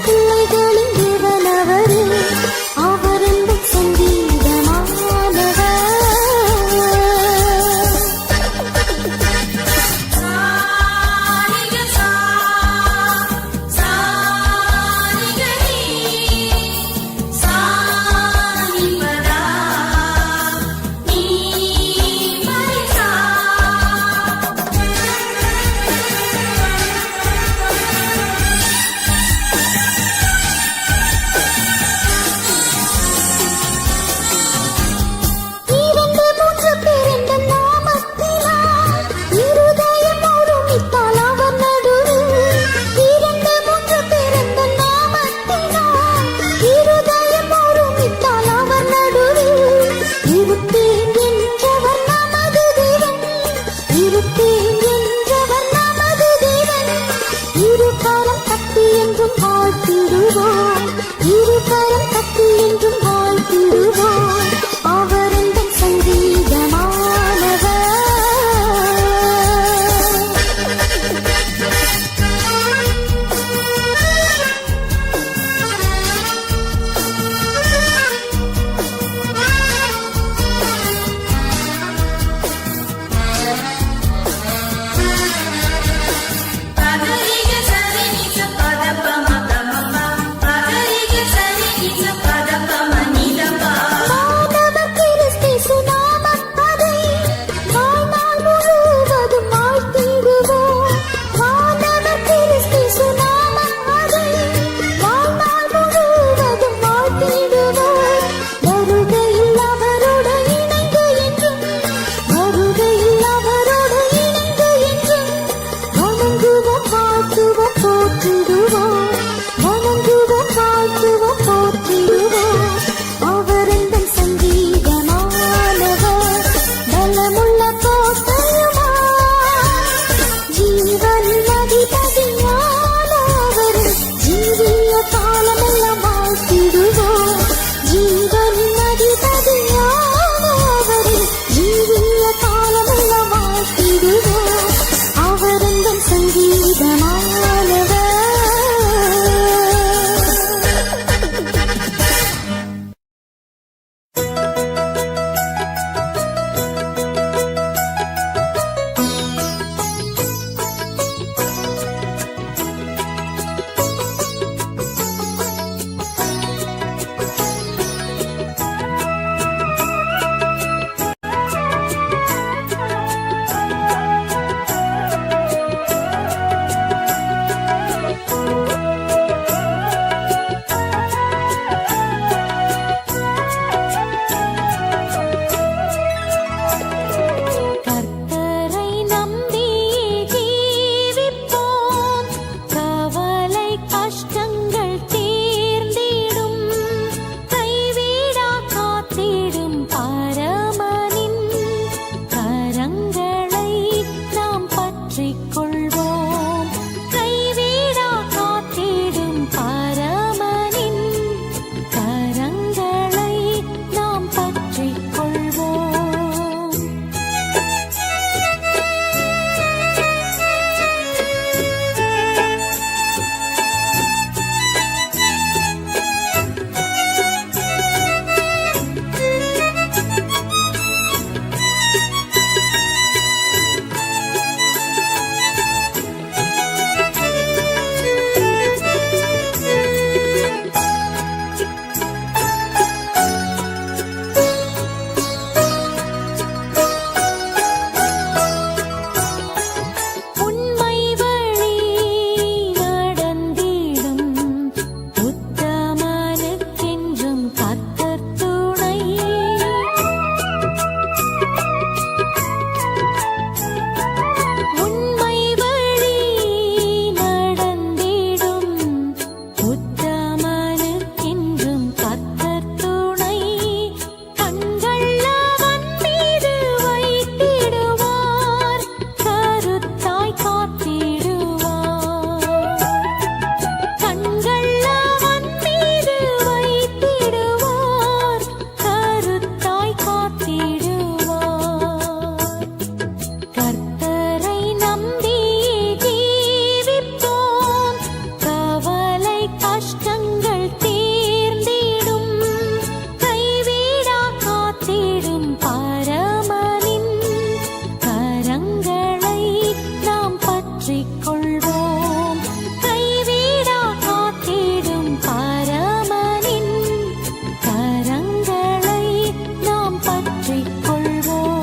பிள்ளைகளின் தேவனவரே அவர் என்பும் சங்கீதமானவர் It's a கஷ்டங்கள் தீர்ந்திடும் கைவிடா காத்திடும் பரமனின் கரங்களை நாம் பற்றிக் கொள்வோம். கைவிடா காத்திடும் பரமனின் கரங்களை நாம் பற்றிக் கொள்வோம்.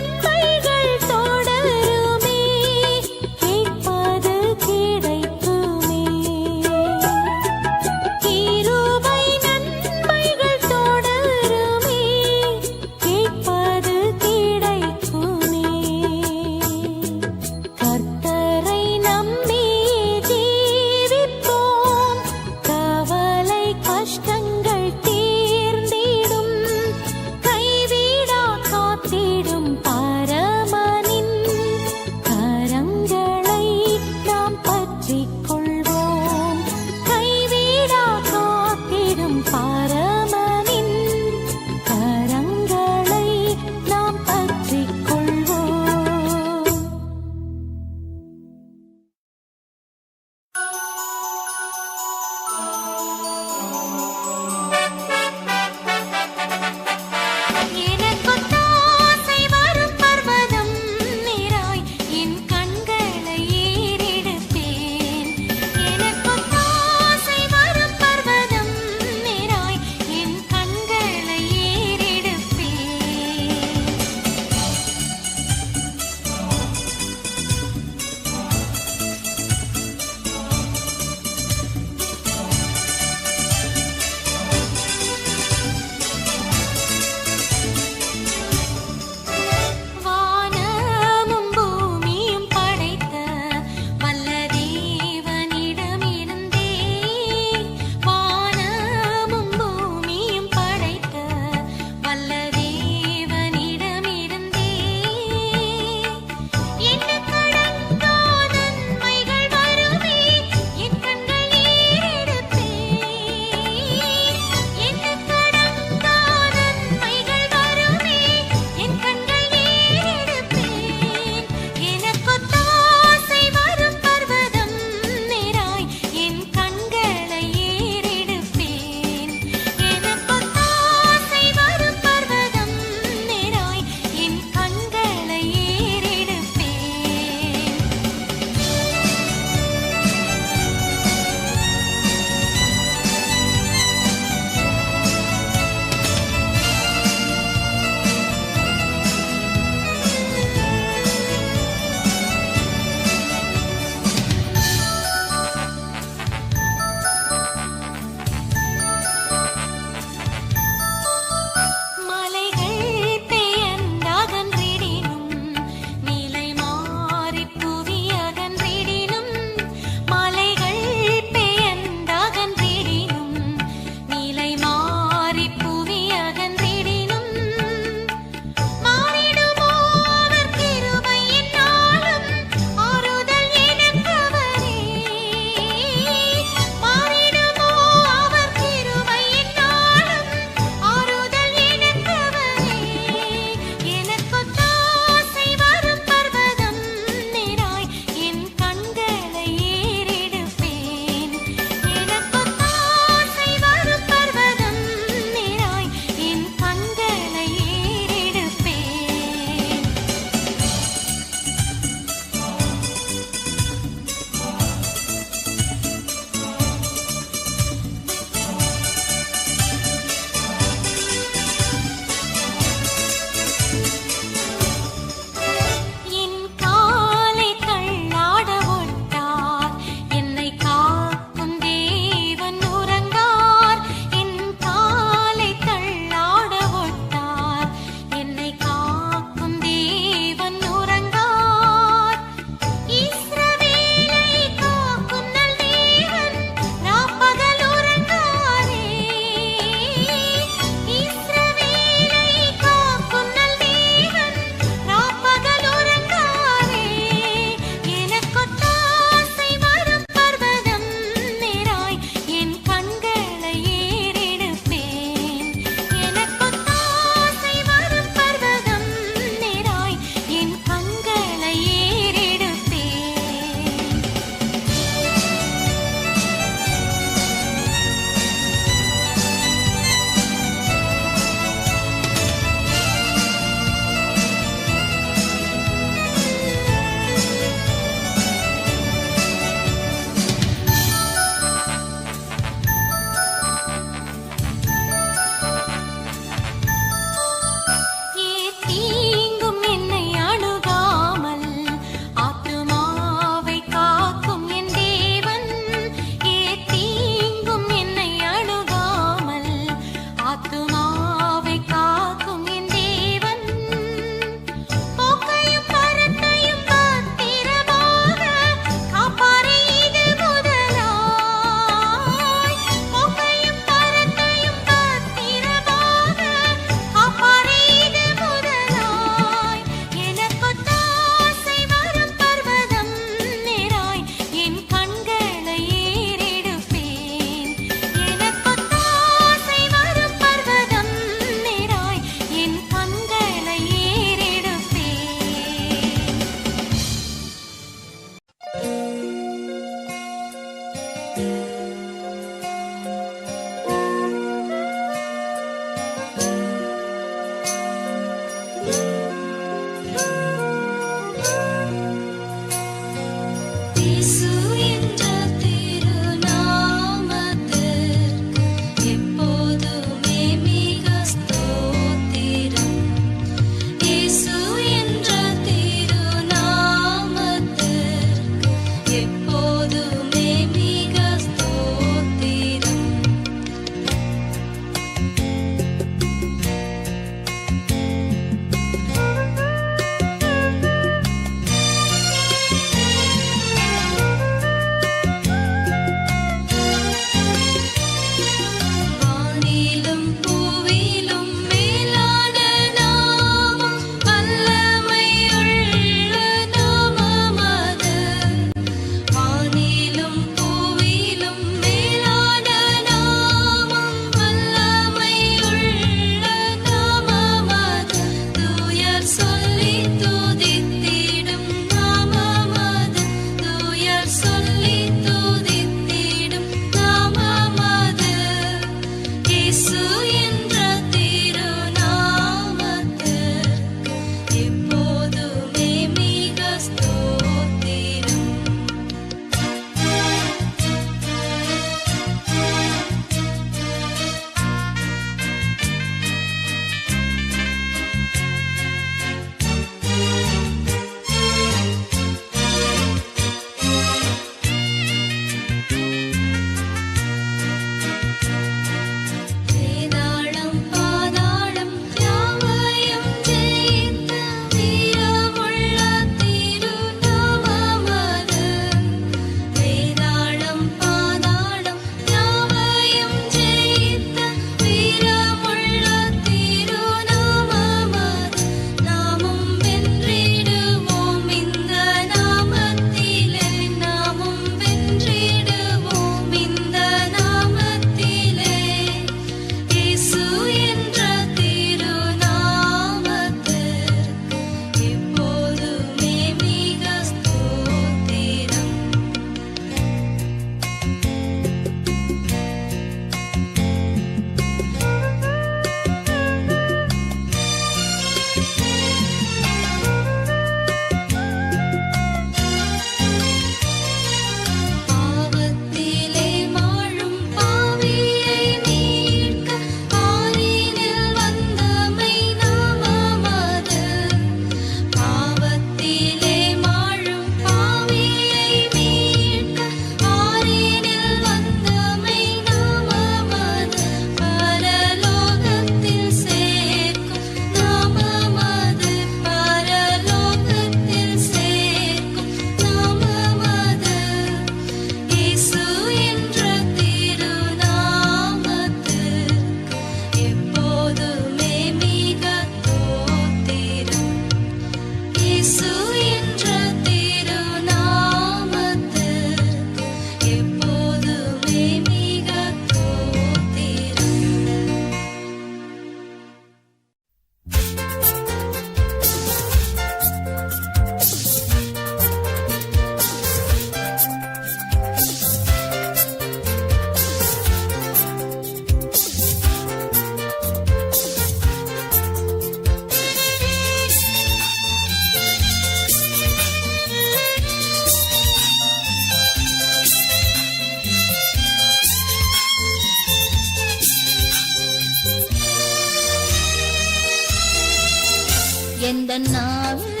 எந்த நாவில்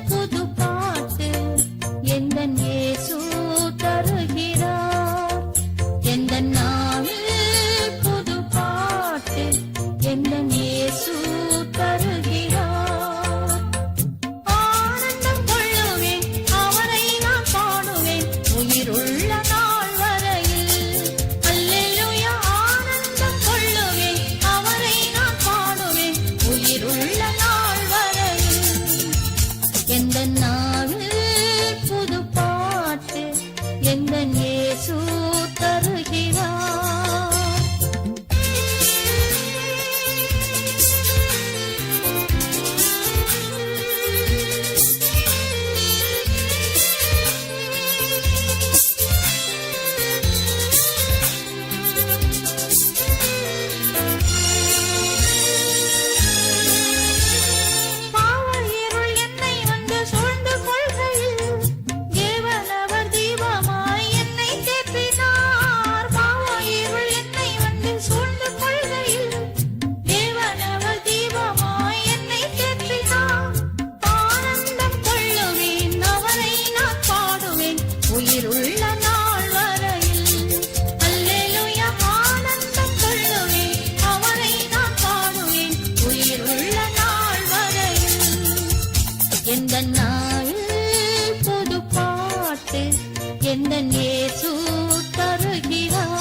புது பாட்டு எந்த இயேசு தருகிறார். எந்த நாவில் புது பாட்டு எந்த இயேசு தருகிறார். ஆனந்தம் கொள்ளுவேன் அவரை நான் பாடுவேன் உயிருள்ள நாள் வரையில். அல்லேலூயா ஆனந்தம் கொள்ளுவேன் அவரை நான் பாடுவேன் உயிருள்ள நாள் வரையில். எந்த நாவில் புது பாட்டு எந்த இயேசு தருகிறார். பாவ இருள் என்னை வந்து சூழ்ந்து கொள்கையில் தேவன் அவர் தீபமாய் என்னை தேற்றினார். பாவ இருள் என்னை வந்து சூழ்ந்து கொள்கையில் தேவன் அவர் தீபமாய் என்னை தேற்றினார். ஆனந்தம் கொள்ளுவேன் அவரை நான் பாடுவேன் உயிருள்ள நாள் வரையில். அல்லேலூயா ஆனந்தம் கொள்ளுவேன் அவரை நான் பாடுவேன் உயிருள்ள நாள் வரையில். எந்த நாளில் புது பாட்டு எந்த இயேசு தருகிறார்.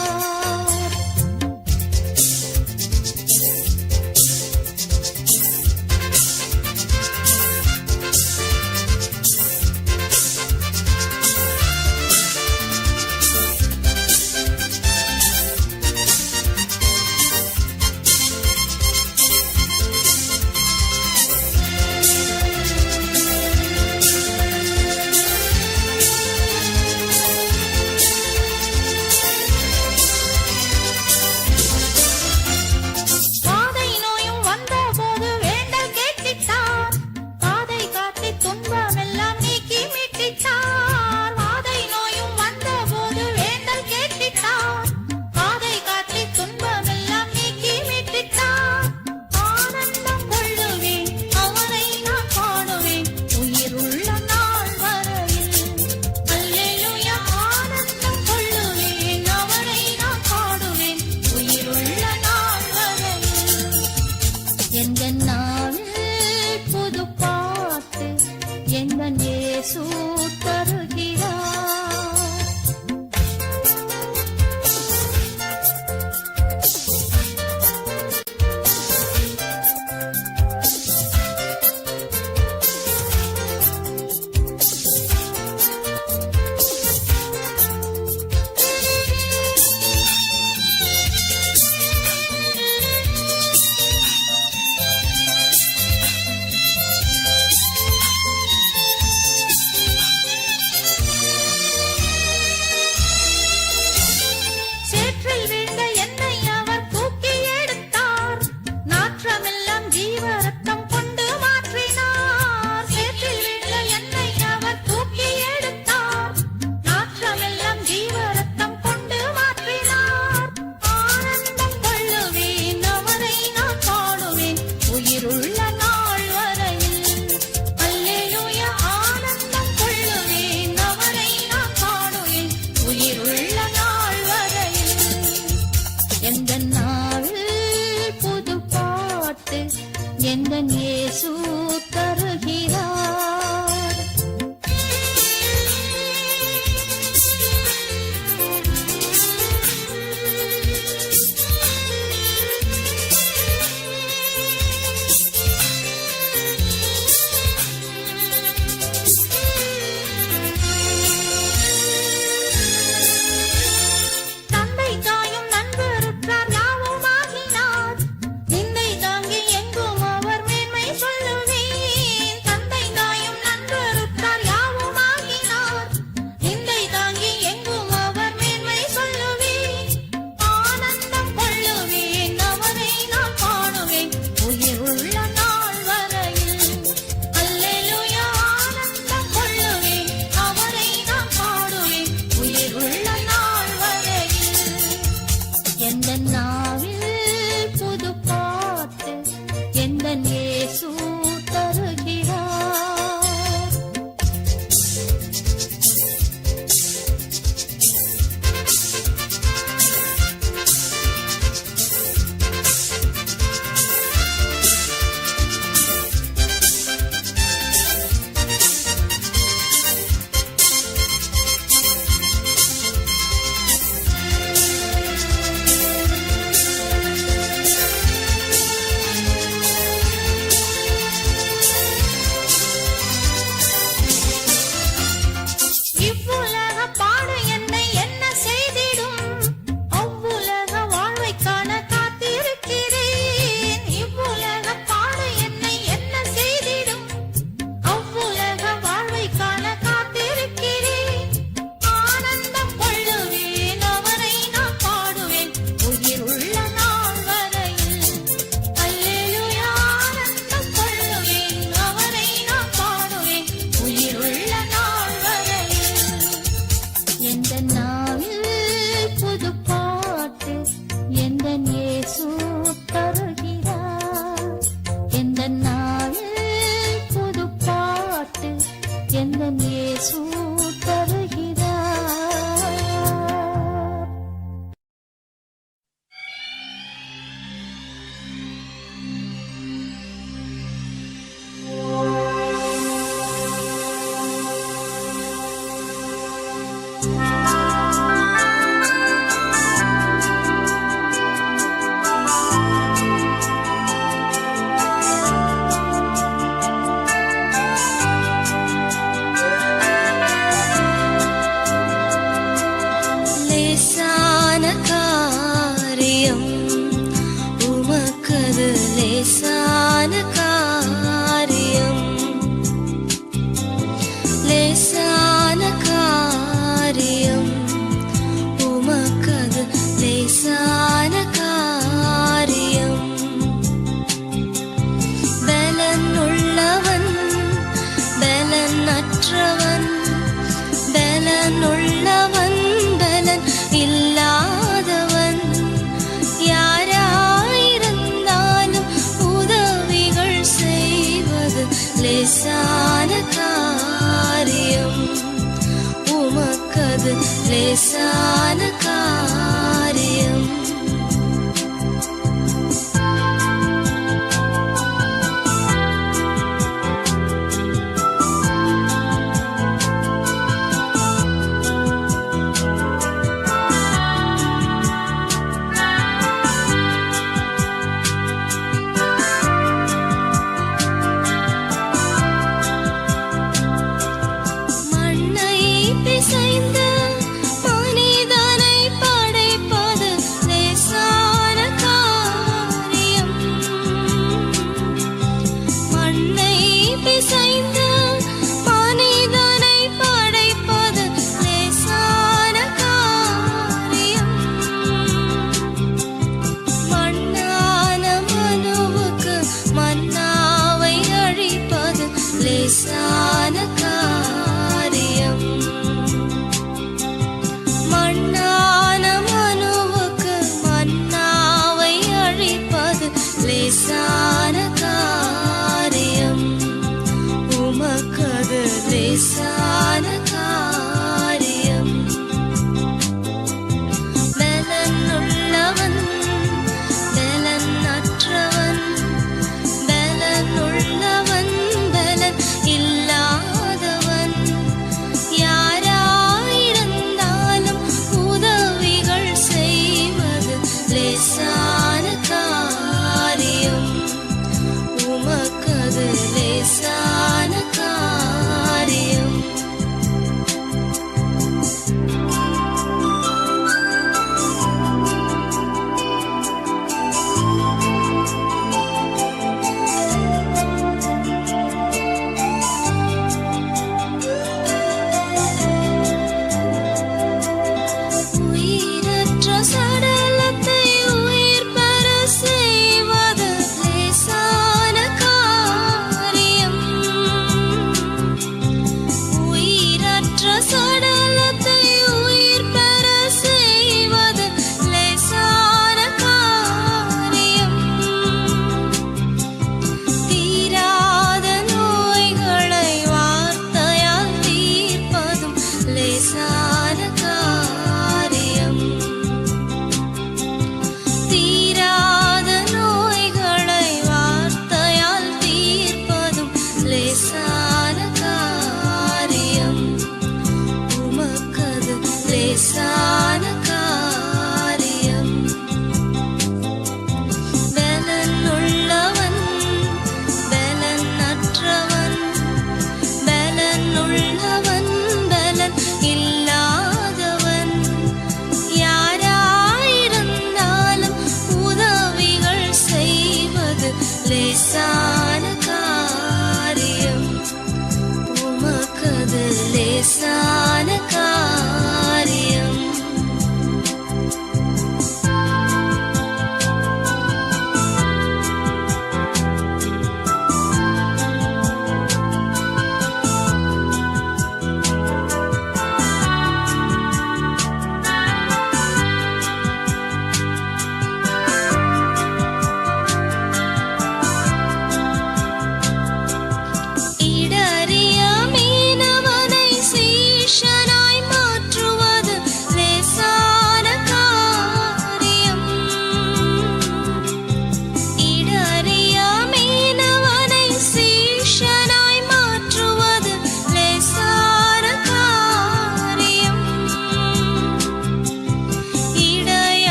பாதை நோயும் வந்தபோது வேண்டல் கேட்டிட்டார். பாதை காட்டி துன்பமெல்லாம் நீக்கி மீட்டிட்டார். பாதை நோயும் வந்தபோது வேண்டல் கேட்டிட்டார். பாதை காட்டி துன்பமெல்லாம் நீக்கி மீட்டிட்டார். ஆனந்தம் கொள்ளுவேன் அவரை நான் பாடுவேன் உயிருள்ள நாள் வரையில். அல்லேலூயா ஆனந்தம் கொள்ளுவேன் அவரை நான் பாடுவேன் உயிருள்ள நாள் வரையில். எந்த நாவில் புது பாட்டு எந்த இயேசு தருகிறார். சேற்றில் வீழ்ந்த என்னை அவர் தூக்கி எடுத்தார். நாற்றமெல்லாம் ஜீவ ரத்தம் கொண்டு மாற்றினார். சேற்றில் வீழ்ந்த என்னை அவர் தூக்கி எடுத்தார். நாற்றமெல்லாம் ஜீவ ரத்தம் கொண்டு மாற்றினார். ஆனந்தம் கொள்ளுவேன் அவரை நான் பாடுவேன் உயிருள்ள நாள் வரையில். அல்லேலூயா ஆனந்தம் கொள்ளுவேன் அவரை நான் பாடுவேன் உயிருள்ள நாள் வரையில். எந்த நாவில் புது பாட்டு எந்த இயேசு தருகிறார். தந்தை தாயும் நண்பருற்றார் யாவும் ஆகினார். நிந்தை தாங்கி எங்கும் அவர் மேன்மை சொல்லுவேன். தந்தை தாயும் நண்பருற்றார் யாவும் ஆகினார். நிந்தை தாங்கி எங்கும் அவர் மேன்மை சொல்லுவேன். ஆனந்தம் கொள்ளுவேன் அவரை நான் பாடுவேன் உயிருள்ள நாள் வரையில். அல்லேலூயா ஆனந்தம் கொள்ளுவேன் அவரை நான் பாடுவேன் உயிருள்ள நாள் வரையில். எந்த நாவில் புது பாட்டு எந்த இயேசு தருகிறார்.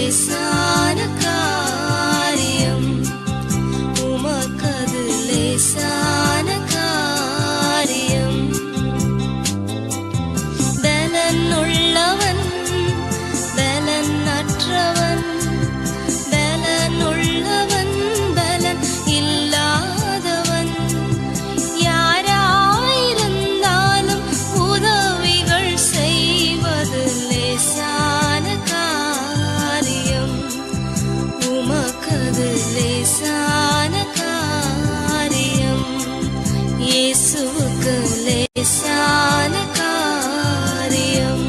லேசான காரியம், உமக்கது லேசான காரியம். பலன் உள்ளவன் பலன் அற்றவன், பலன் உள்ளவன் பலன் இல்லாதவன், யாராயிருந்தாலும் உதவிகள் செய்வது லேசான காரியம், உமக்கது லேசான காரியம். இயேசுவுக்கு லேசான காரியம்,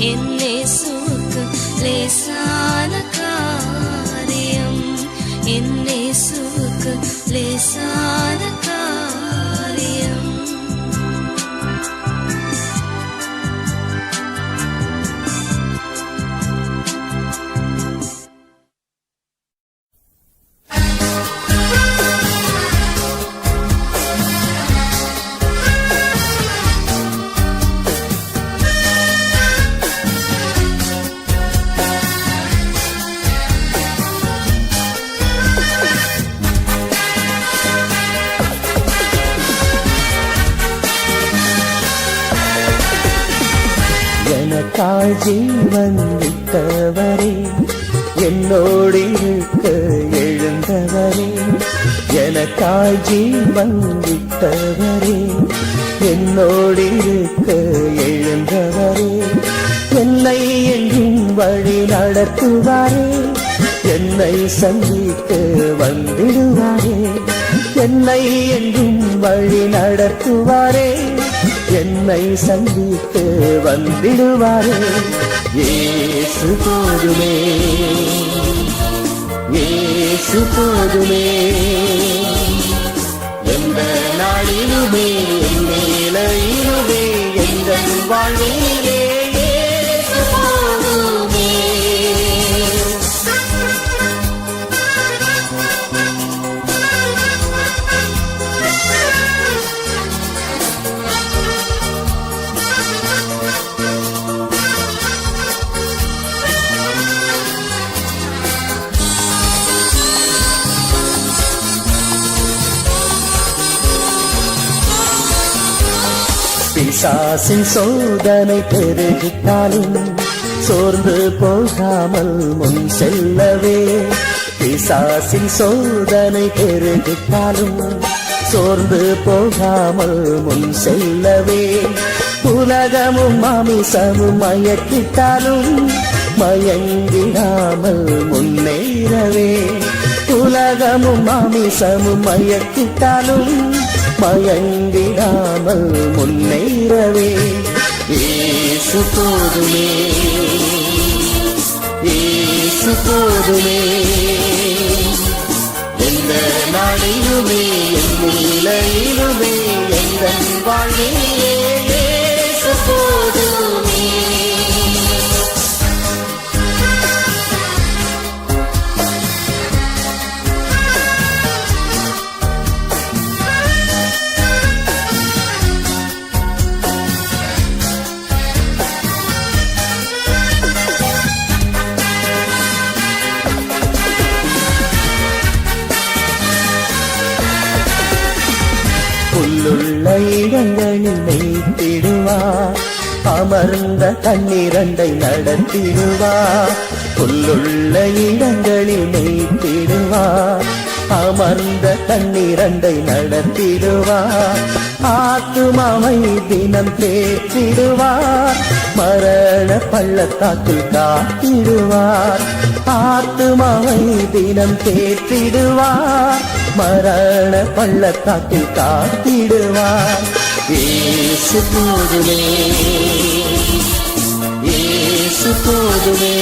என் இயேசுவுக்கு லேசான காரியம், என் இயேசுவுக்கு லேசான காரியம். எனக்காய் ஜீவன் விட்டவரே, என்னோடிருக்க எழுந்தவரே, எனக்காய் ஜீவன் விட்டவரே, என்னோடிருக்க எழுந்தவரே, என்னை என்றும் வழி நடத்துவாரே, என்னை சந்திக்க வந்திடுவாரே, என்னை என்றும் வழி நடத்துவாரே, என்னை சந்தித்து வந்திடுவாரே. இயேசு போதுமே, இயேசு போதுமே, எந்த நாளிலுமே என் நிலையிலுமே எந்த வாழ்விலே இயேசு போதுமே. பிசாசின் சோதனை பெருகிட்டாலும் சோர்ந்து போகாமல் முன் செல்லவே, பிசாசின் சோதனை பெருகிட்டாலும் சோர்ந்து போகாமல் முன் செல்லவே, உலகமும் மாமிசமும் மயக்கிட்டாலும் மயங்கிடாமல் முன்னேறவே, உலகமும் மாமிசமும் மயக்கிட்டாலும் மயங்கிடாமல் முன்னேறவே. இயேசு போதுமே, இயேசு போதுமே, எந்த நாளிலுமே என் நிலையிலுமே எந்த வாழ்விலே இயேசு போதுமே. புல்லுள்ள இடங்களில் மேய்த்திடுவார், அமர்ந்த தண்ணீரண்டை நடத்திடுவார், புல்லுள்ள இடங்களில் மேய்த்திடுவார், அமர்ந்த தண்ணீரண்டை நடத்திடுவார், ஆத்துமாவை தினம் தேற்றிடுவார், மரண பள்ளத்தாக்கில் காத்திடுவார், ஆத்துமாவை தினம் தேற்றிடுவார், மரண பள்ளத்தாக்கில் காத்திடுவார். இயேசு போதுமே, இயேசு போதுமே,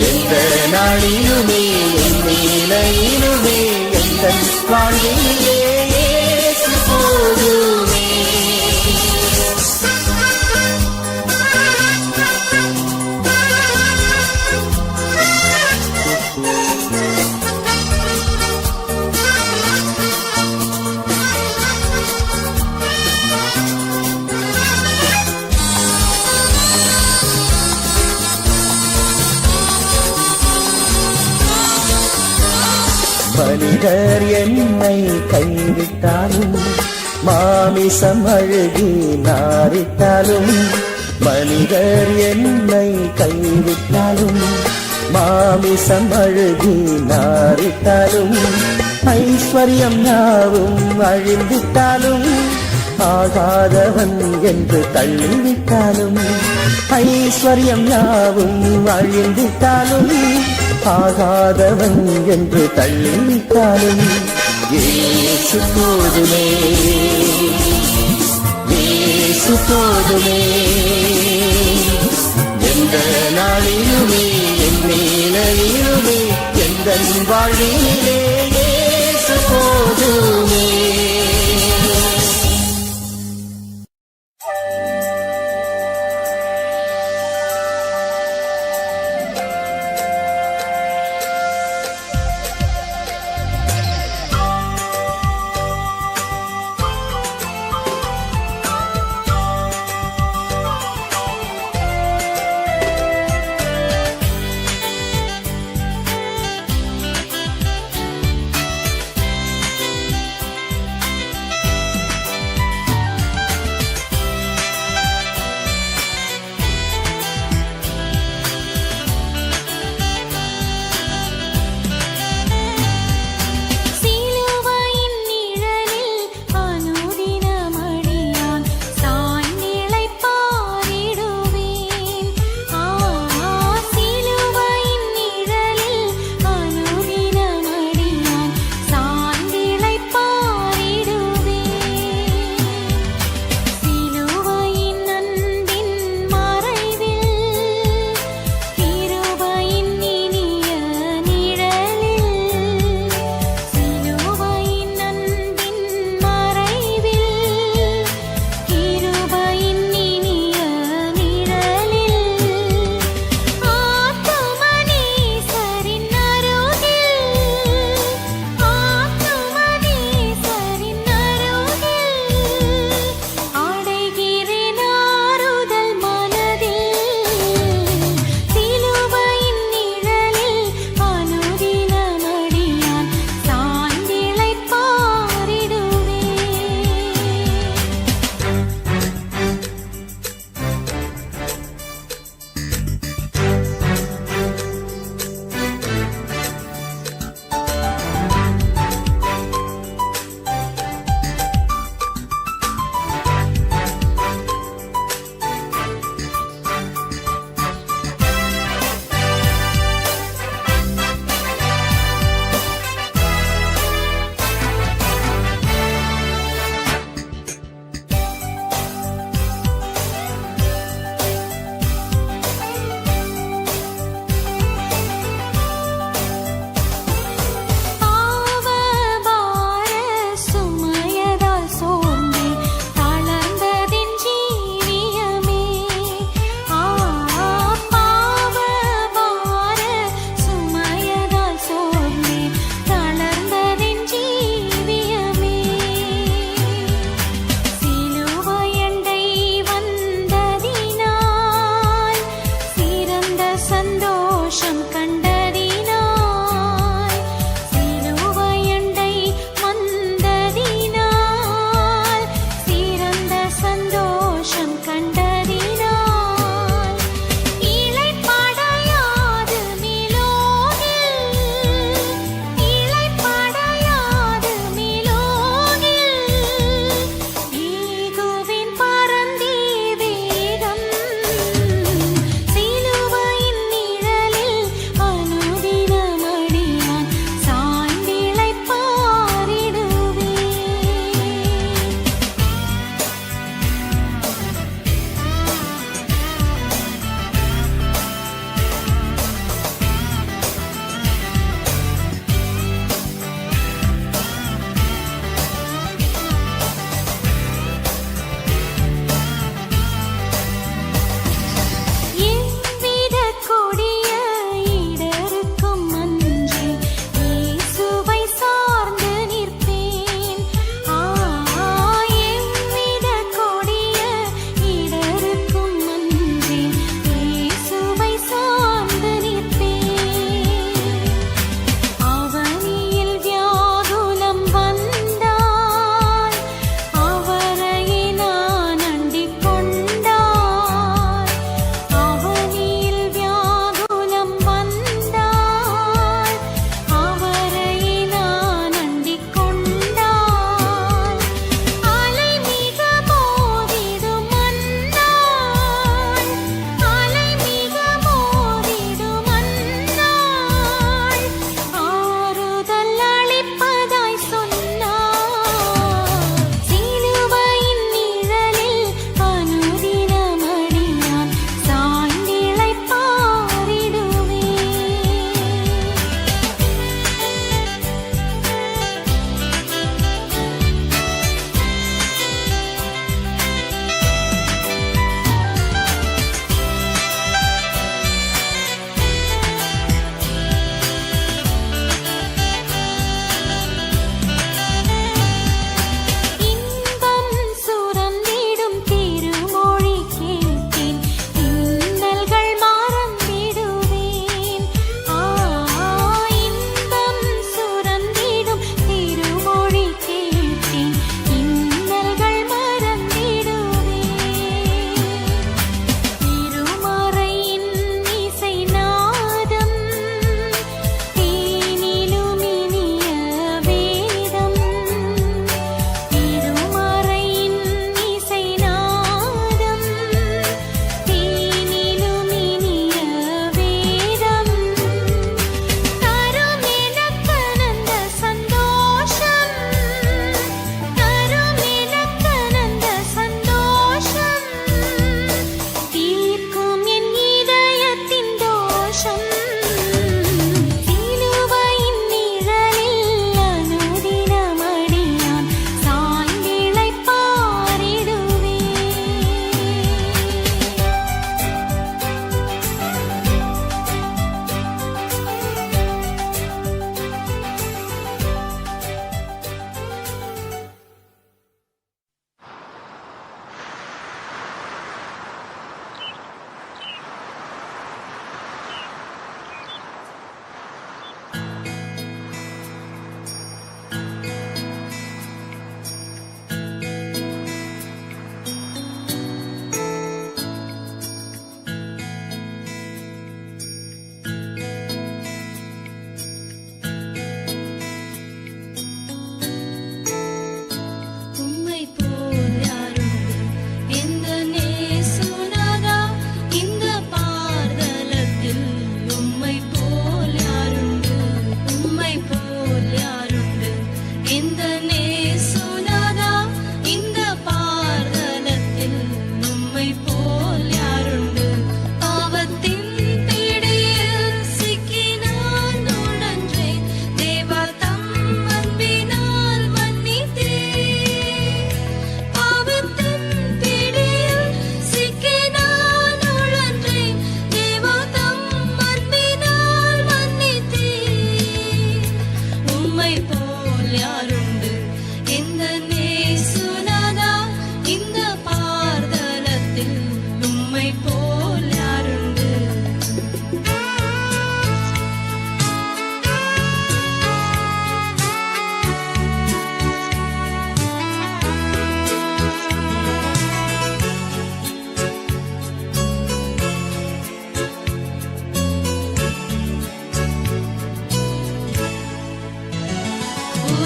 எந்த நாளிலுமே என் நிலையிலுமே எந்த வாழ்விலே இயேசு போதுமே. மனிதர் என்னை கைவிட்டாலும் மாமிசம் அழுகி நாரிட்டாலும் மனிதர் என்னை கைவிட்டாலும் மாமிசம் அழுகி நாரிட்டாலும் ஐஸ்வர்யம் யாவும் அழிந்திட்டாலும் ஆகாதவன் என்று தள்ளிவிட்டாலும் ஐஸ்வர்யம் யாவும் அழிந்திட்டாலும் ஆகாதவன் என்று தள்ளிவிட்டாலும் இயேசு போதுமே இயேசு போதுமே எந்த நாளிலுமே என் நிலையிலுமே எந்த வாழ்விலே இயேசு போதுமே.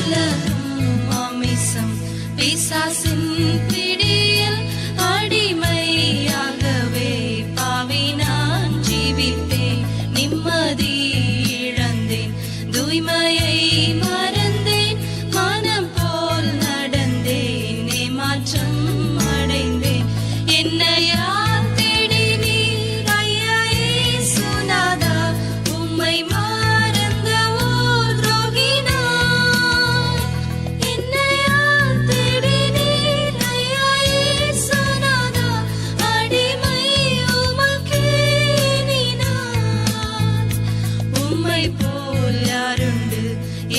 உலகம் மாமிசம் பிசாசின் பிடியில் அடிமையாகவே பாவி நான் ஜீவித்தேன். நிம்மதி இழந்தேன், தூய்மையை மறந்தேன், மனம் போல் நடந்தேன், ஏமாற்றம் அடைந்தேன். என்னையா தேடினீர் ஐயா இயேசுநாதா, உம்மை மறந்த ஓர் துரோகி நான். என்னையா தேடினீர் ஐயா இயேசுநாதா, அடிமை உமக்கே இனி நான். உம்மை போல் யாருண்டு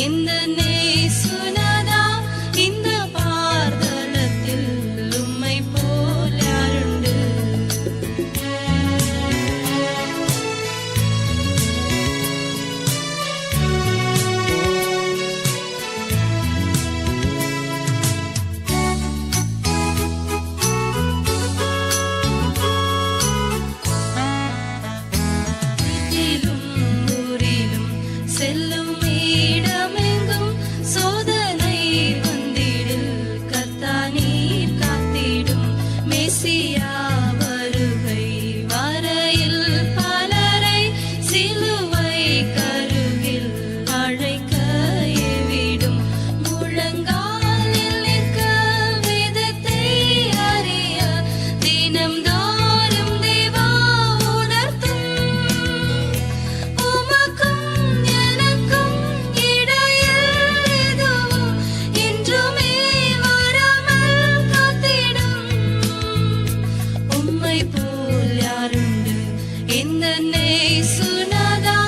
இந்த நேசுநாதா, இந்த பார்தலத்தில் உம்மை போல் யாருண்டு. வீட்டிலும் ஊரிலும் செல்லும் இடமெங்கும் சோதனை வந்திடில் கர்த்தா நீர் காத்திடும். மெசியா வருகை வரையில் பலரை சிலுவை கருகில் அழைக்க ஏவிடும். முழங்காலில் நிற்க வேதத்தை அறிய தினம்தோறும் தேவா உணர்த்தும். உமக்கும் எனக்கும் இடையில் எதுவும் என்றுமே வராமல் காத்திடும். உம்மை போல் யாருண்டு இந்த நேசுநாதா,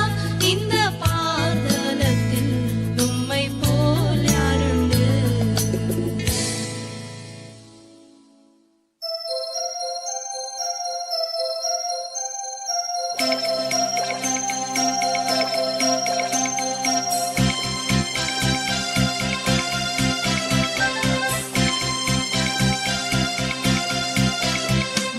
இந்த பார்தலத்தில் உம்மை போல் யாருண்டு.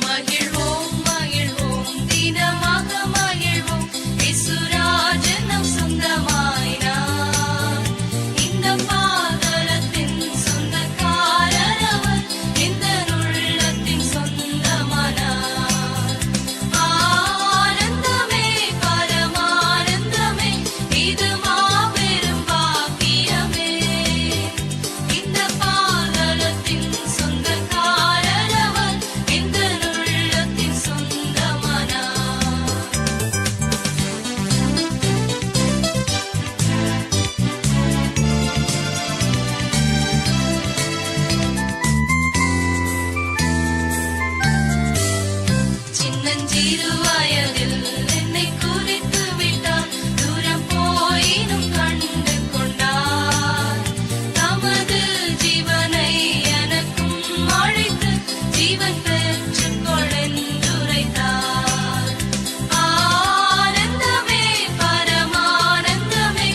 மகிழ்வோம் மகிழ்வோம் தினமாக மகிழ்வோம், இயேசுராஜன் நம் சொந்தமாயினார். இந்த பாதலத்தின் சொந்தக்காரர் அவர், இந்த உள்ளத்தின் சொந்தமானார். ஆனந்தமே பரமானந்தமே, இது மாபெரும் பாக்கியமே. இந்த பாதலத்தின் சொந்தக்காரர் அவர், இந்த உள்ளத்தின் சொந்தமானார். சின்னஞ்சிறு வயதில் என்னை குறித்து விட்டார், தூரம் போயினும் கண்டு கொண்டார். தமது ஜீவனை எனக்கும் அழைத்து ஜீவன் பெற்றுக்கொள் என்றுரைத்தார். ஆனந்தமே பரமானந்தமே,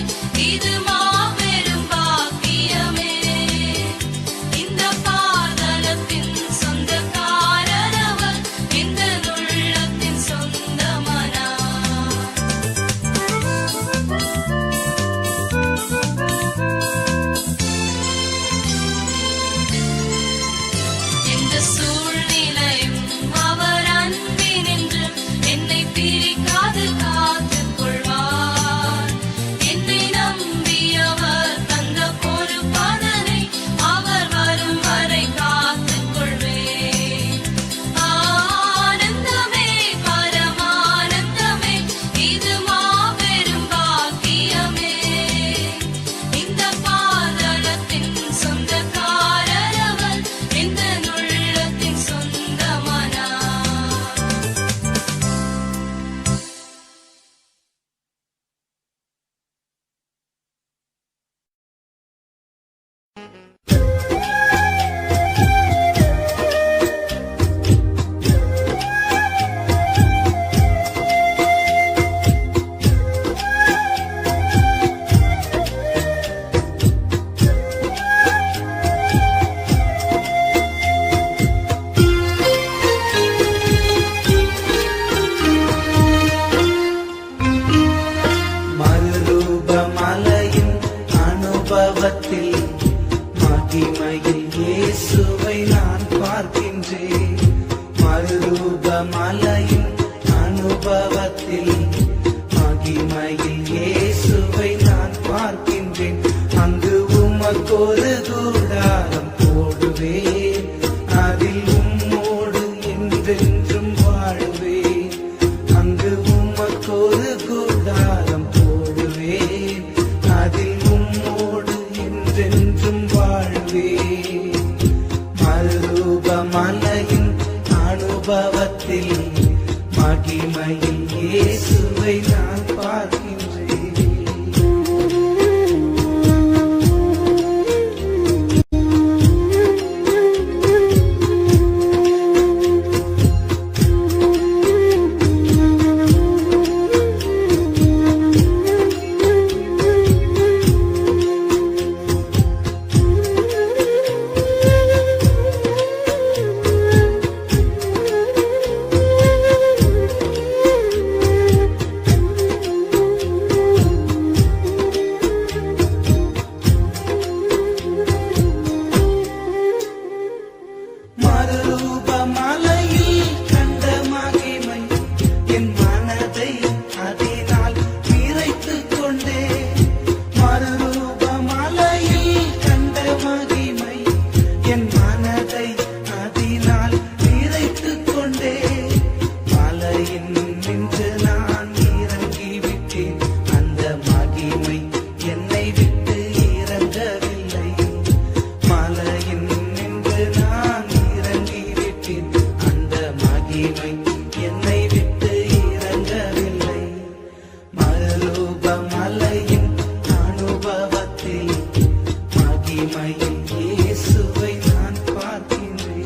இது மாபெரும் பாக்கியமே. இந்த பாதலத்தின் சொந்தக்காரர் அவர், இந்த உள்ளத்தின் சொந்தமானார். எந்த சூழ்நிலையும் அவர் அன்பினின்று என்னை பிரிக்காது காத்துக் கொள்வார். என்னை நம்பியவர் தந்த பொறுப்பதனை அவர் வரும் வரை காத்துக் கொள்வேன். ஆனந்தமே பரமானந்தமே, இது மாபெரும் பாக்கியமே. இந்த பாதலத்தின் சொந்தக்காரர் அவர், இந்த உள்ளத்தின் சொந்தமானார். மறுரூபமலையின் அனுபவத்தில் பார்க்கின்றேன். மறுரூப மலையில் கண்ட மகிமை என் மனதை அதனால் நிறைத்துக் கொண்டே. மறுரூப மலையில் கண்ட மகிமை என் மனதை அதனால் நிறைத்துக் கொண்டே. மலையின் நின்று நான் இறங்கிவிட்டேன், அந்த மகிமை என்னை விட்டு இறங்கவில்லை. மலையின் நின்று நான் இறங்கிவிட்டேன், அந்த மகிமை என்னை விட்டு இறங்கவில்லை. மறுரூப மலையின் அனுபவத்தில் மகிமையில் இயேசுவை நான் பார்க்கின்றேன்.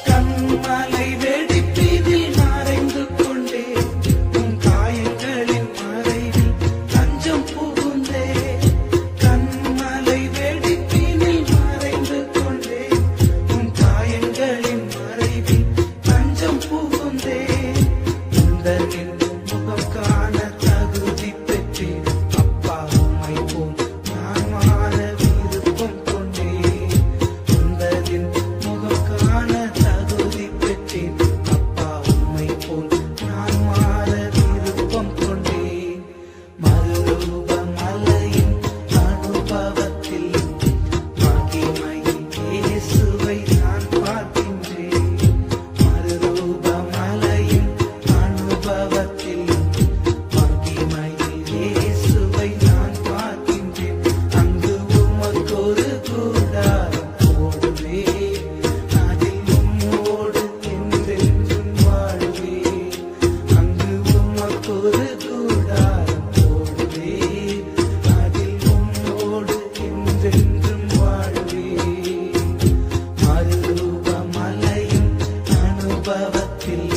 கண்மலை வெடிப்பினில் மறைந்து கொண்டே, உன் காயங்களின் மறைவில் தஞ்சம் புகுந்தே. கண்மலை வெடிப்பினில் மறைந்து கொண்டே, உன் காயங்களின் மறைவில் தஞ்சம் புகுந்தே. உந்தனின் முகம் காண தகுதி பெற்றேன், அப்பா உம்மை போல் நான் மாற விருப்பம் கொண்டேன். உந்தனின் முகம் காண தகுதி பெற்றேன், அப்பா உம்மை போல் நான் மாற விருப்பம் கொண்டேன். மறுரூப மலையின் அனுபவத்தில் மகிமையில் இயேசுவை நான் பார்க்கின்றேன். மறுரூப மலையின் அனுபவத்தில் மகிமையில் இயேசுவை நான் பார்க்கின்றேன். அங்கு உமக்கொரு கூடாரம் போடுவேன், அதில் உம்மோடு என்றென்றும் வாழ்வேன். அங்கு உமக்கொரு கூடாரம் போடுவேன், அதில் உம்மோடு என்றென்றும் வாழ்வேன். மறுரூப மலையின் அனுபவத்தில்